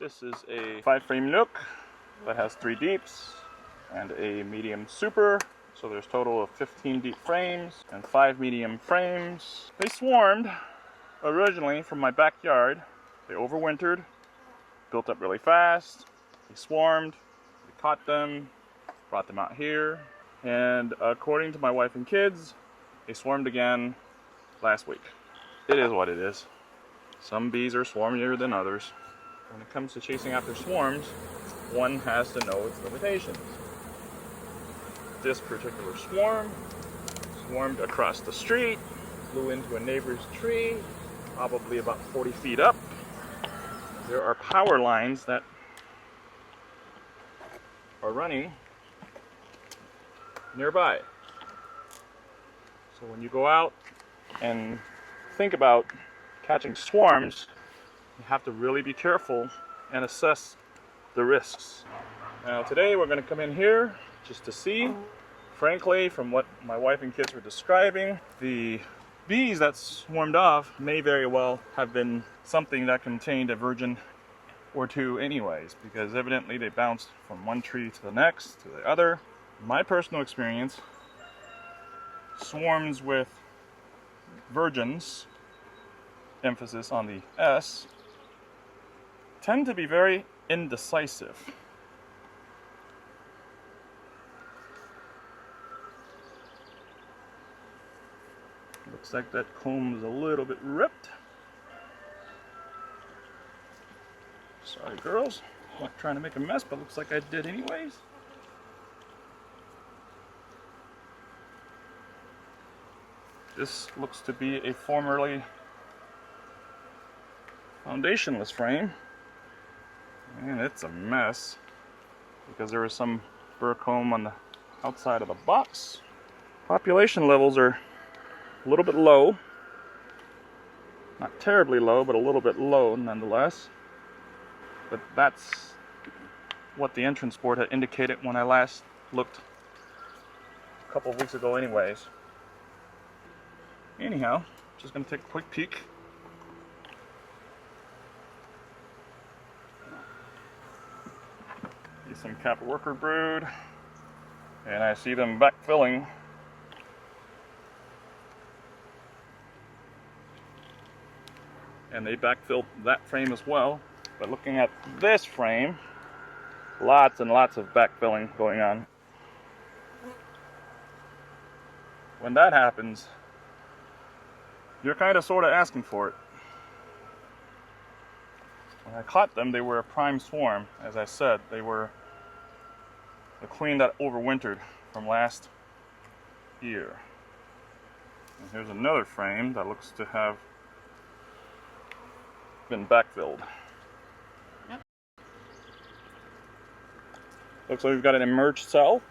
This is a 5-frame nook that has 3 deeps and a medium super. So there's a total of 15 deep frames and 5 medium frames. They swarmed originally from my backyard. They overwintered, built up really fast. They swarmed, we caught them, brought them out here. And according to my wife and kids, they swarmed again last week. It is what it is. Some bees are swarmier than others. When it comes to chasing after swarms, one has to know its limitations. This particular swarm swarmed across the street, flew into a neighbor's tree, probably about 40 feet up. There are power lines that are running nearby. So when you go out and think about catching swarms, you have to really be careful and assess the risks. Now today we're going to come in here just to see. Frankly, from what my wife and kids were describing, the bees that swarmed off may very well have been something that contained a virgin or two anyways, because evidently they bounced from one tree to the next, to the other. My personal experience, swarms with virgins, emphasis on the S, tend to be very indecisive. Looks like that comb is a little bit ripped. Sorry girls, I'm not trying to make a mess, but looks like I did anyways. This looks to be a formerly foundationless frame, and it's a mess because there is some burr comb on the outside of the box. Population levels are a little bit low, not terribly low, but a little bit low nonetheless. But that's what the entrance board had indicated when I last looked a couple of weeks ago anyways. Anyhow, just going to take a quick peek. See some cap worker brood, and I see them backfilling. And they backfilled that frame as well. But looking at this frame, lots and lots of backfilling going on. When that happens, you're kind of sort of asking for it. When I caught them, they were a prime swarm. As I said, they were the queen that overwintered from last year. And here's another frame that looks to have been backfilled. Yep. Looks like we've got an emerged cell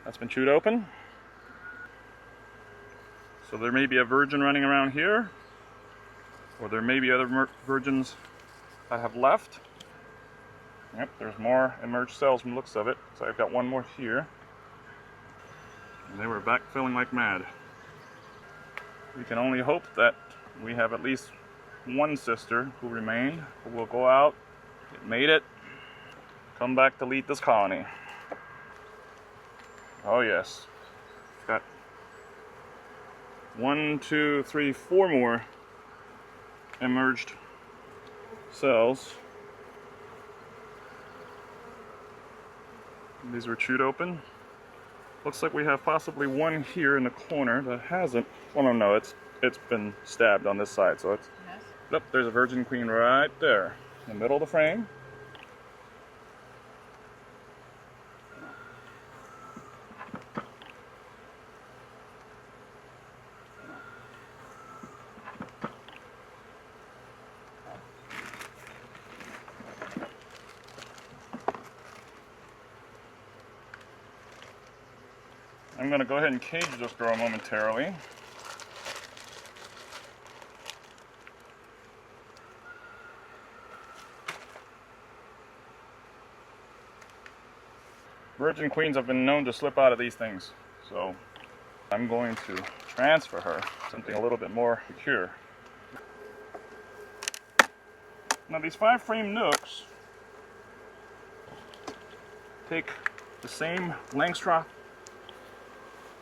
that's been chewed open. So there may be a virgin running around here, or there may be other virgins that have left. Yep, there's more emerged cells from the looks of it. So I've got one more here. And they were backfilling like mad. We can only hope that we have at least one sister who remained, who will go out, get mated, come back to lead this colony. Oh yes. Got 1, 2, 3, 4 more emerged cells. These were chewed open. Looks like we have possibly one here in the corner that hasn't. Well, no, it's been stabbed on this side, so it's. Yes. Yep, there's a virgin queen right there in the middle of the frame. I'm going to go ahead and cage this girl momentarily. Virgin queens have been known to slip out of these things, so I'm going to transfer her to something a little bit more secure. Now these 5-frame nooks take the same Langstroth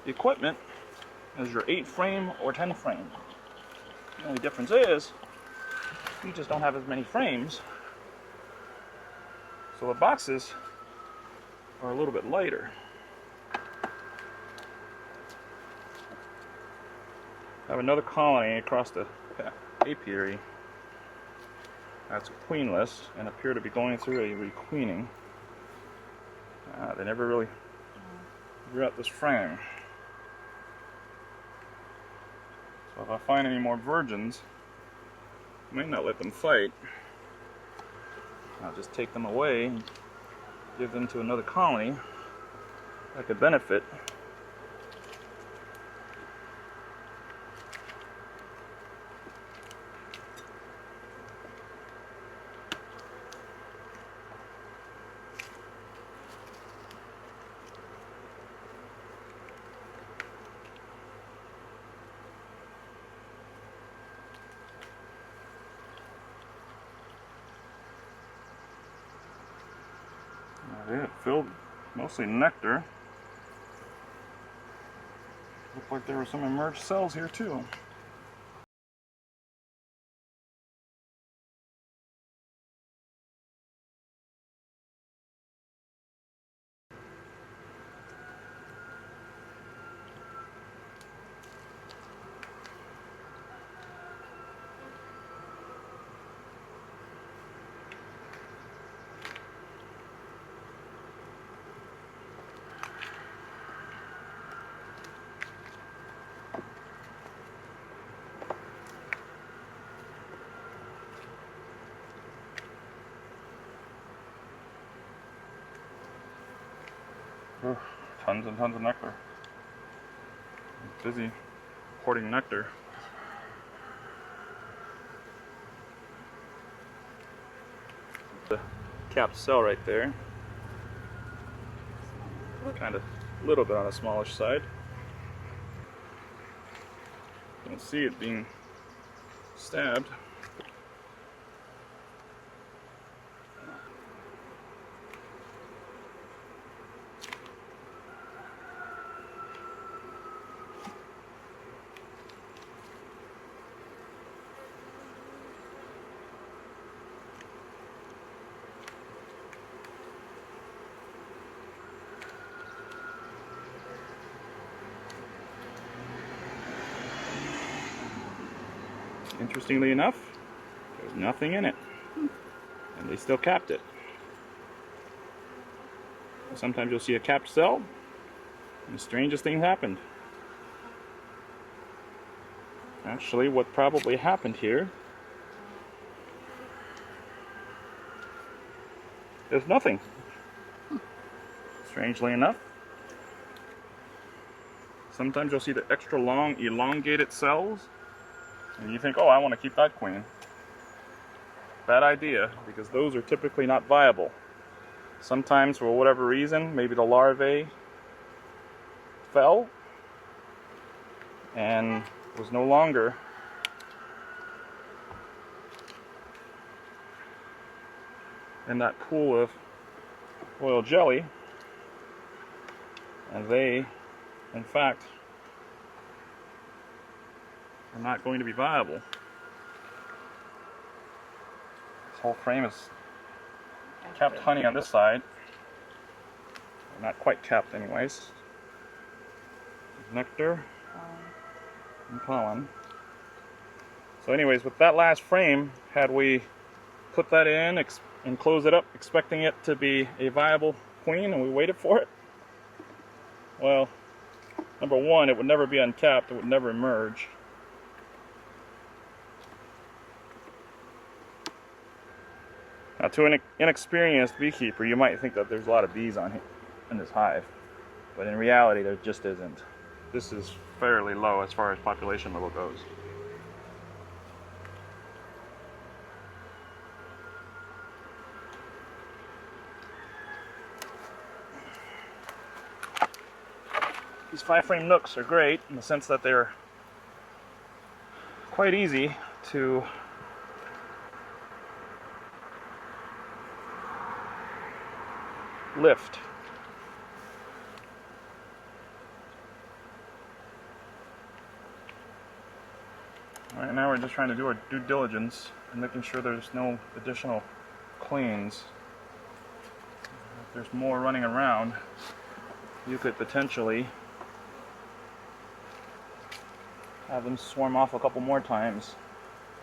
equipment as your 8-frame or 10-frame. The only difference is you just don't have as many frames, so the boxes are a little bit lighter. I have another colony across the apiary that's queenless and appear to be going through a requeening. They never really grew out this frame. So if I find any more virgins, I might not let them fight. I'll just take them away and give them to another colony that could benefit. It filled mostly nectar. Looked like there were some emerged cells here too. Tons and tons of nectar. I'm busy hoarding nectar. The capped cell right there. Kind of a little bit on the smallish side. You can see it being stabbed. Interestingly enough, there's nothing in it, and they still capped it. Sometimes you'll see a capped cell, and the strangest thing happened. Actually, what probably happened here is nothing. Strangely enough, sometimes you'll see the extra long, elongated cells, and you think, oh, I want to keep that queen. Bad idea, because those are typically not viable. Sometimes, for whatever reason, maybe the larvae fell and was no longer in that pool of royal jelly, and they, in fact, are not going to be viable. This whole frame is capped honey on this side. Not quite capped anyways. Nectar and pollen. So anyways, with that last frame, had we put that in and close it up expecting it to be a viable queen and we waited for it, well, number one, it would never be uncapped, it would never emerge. Now, to an inexperienced beekeeper, you might think that there's a lot of bees on here in this hive, but in reality, there just isn't. This is fairly low as far as population level goes. These 5-frame nooks are great in the sense that they're quite easy to lift. Right now we're just trying to do our due diligence and making sure there's no additional queens. If there's more running around, you could potentially have them swarm off a couple more times,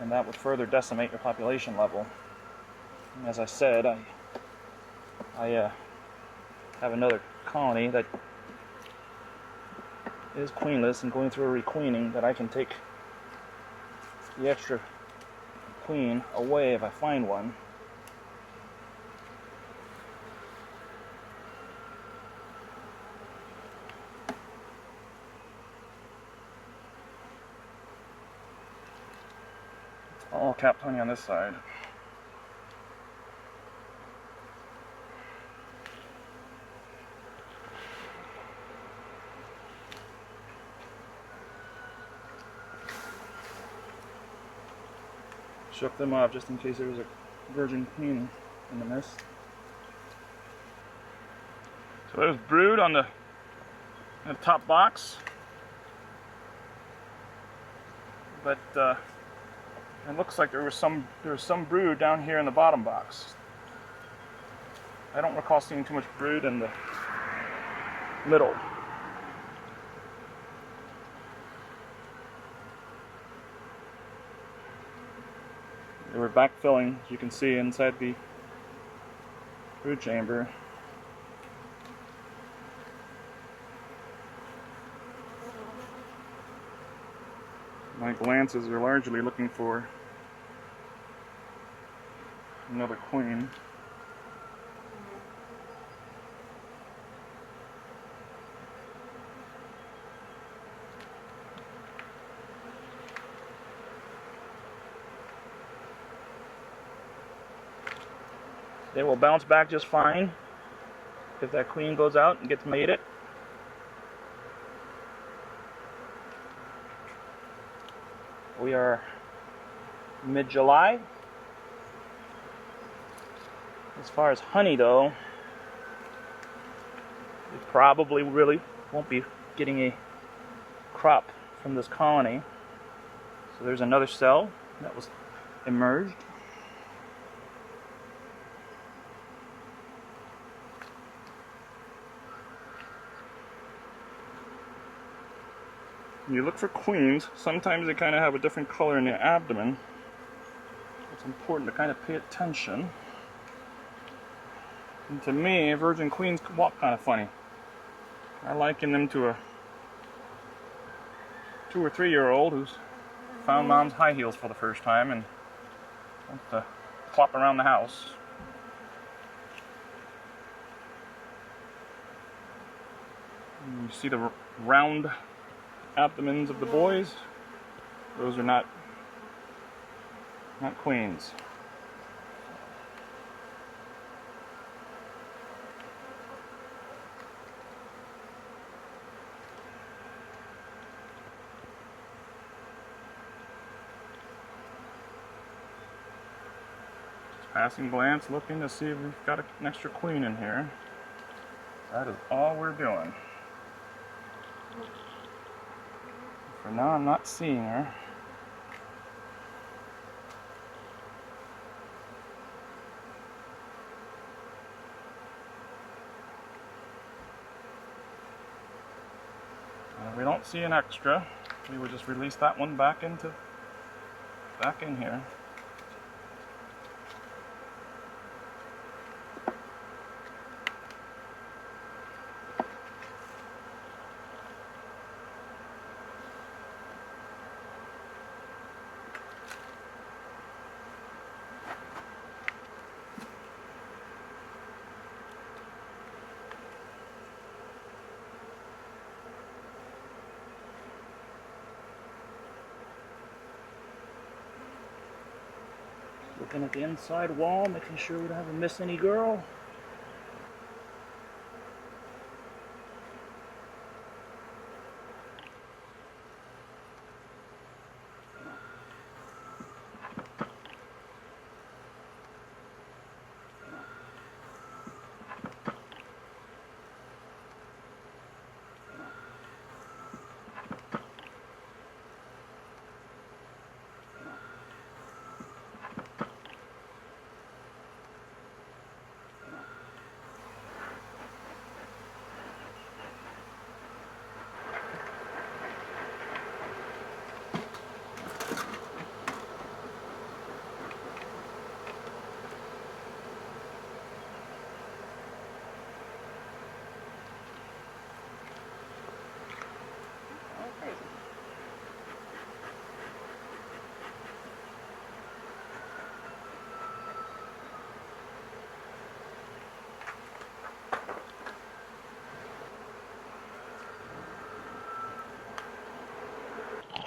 and that would further decimate your population level. And as I said, I have another colony that is queenless and going through a requeening that I can take the extra queen away if I find one. It's all capped honey on this side. Shook them off just in case there was a virgin queen in the mist. So there's brood on the top box, but it looks like there was some brood down here in the bottom box. I don't recall seeing too much brood in the middle. They were backfilling, as you can see, inside the brood chamber. My glances are largely looking for another queen. They will bounce back just fine if that queen goes out and gets mated. We are mid-July. As far as honey though, we probably really won't be getting a crop from this colony. So there's another cell that was emerged. When you look for queens, sometimes they kind of have a different color in the abdomen. It's important to kind of pay attention. And to me, virgin queens walk kind of funny. I liken them to a 2 or 3 year old who's found mom's high heels for the first time and wants to flop around the house. And you see the round abdomens of the boys. Those are not queens. Just passing glance, looking to see if we've got an extra queen in here. That is all we're doing. For now, I'm not seeing her. And if we don't see an extra, we will just release that one back in here. Looking at the inside wall, making sure we don't have to miss any girl.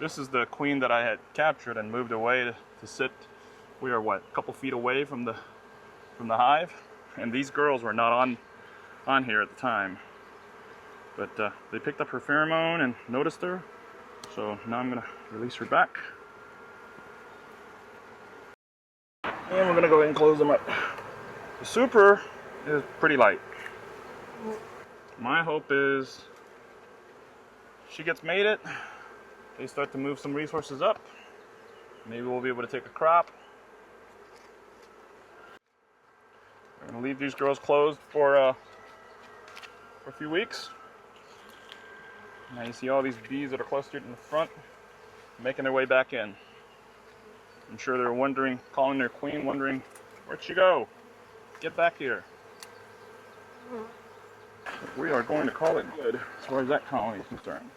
This is the queen that I had captured and moved away to sit. We are what, a couple feet away from the hive, and these girls were not on here at the time. But they picked up her pheromone and noticed her, so now I'm gonna release her back. And we're gonna go ahead and close them up. The super is pretty light. My hope is she gets mated, they start to move some resources up. Maybe we'll be able to take a crop. I'm gonna leave these girls closed for a few weeks. Now you see all these bees that are clustered in the front, making their way back in. I'm sure they're wondering, calling their queen, wondering, where'd she go? Get back here. We are going to call it good as far as that colony is concerned.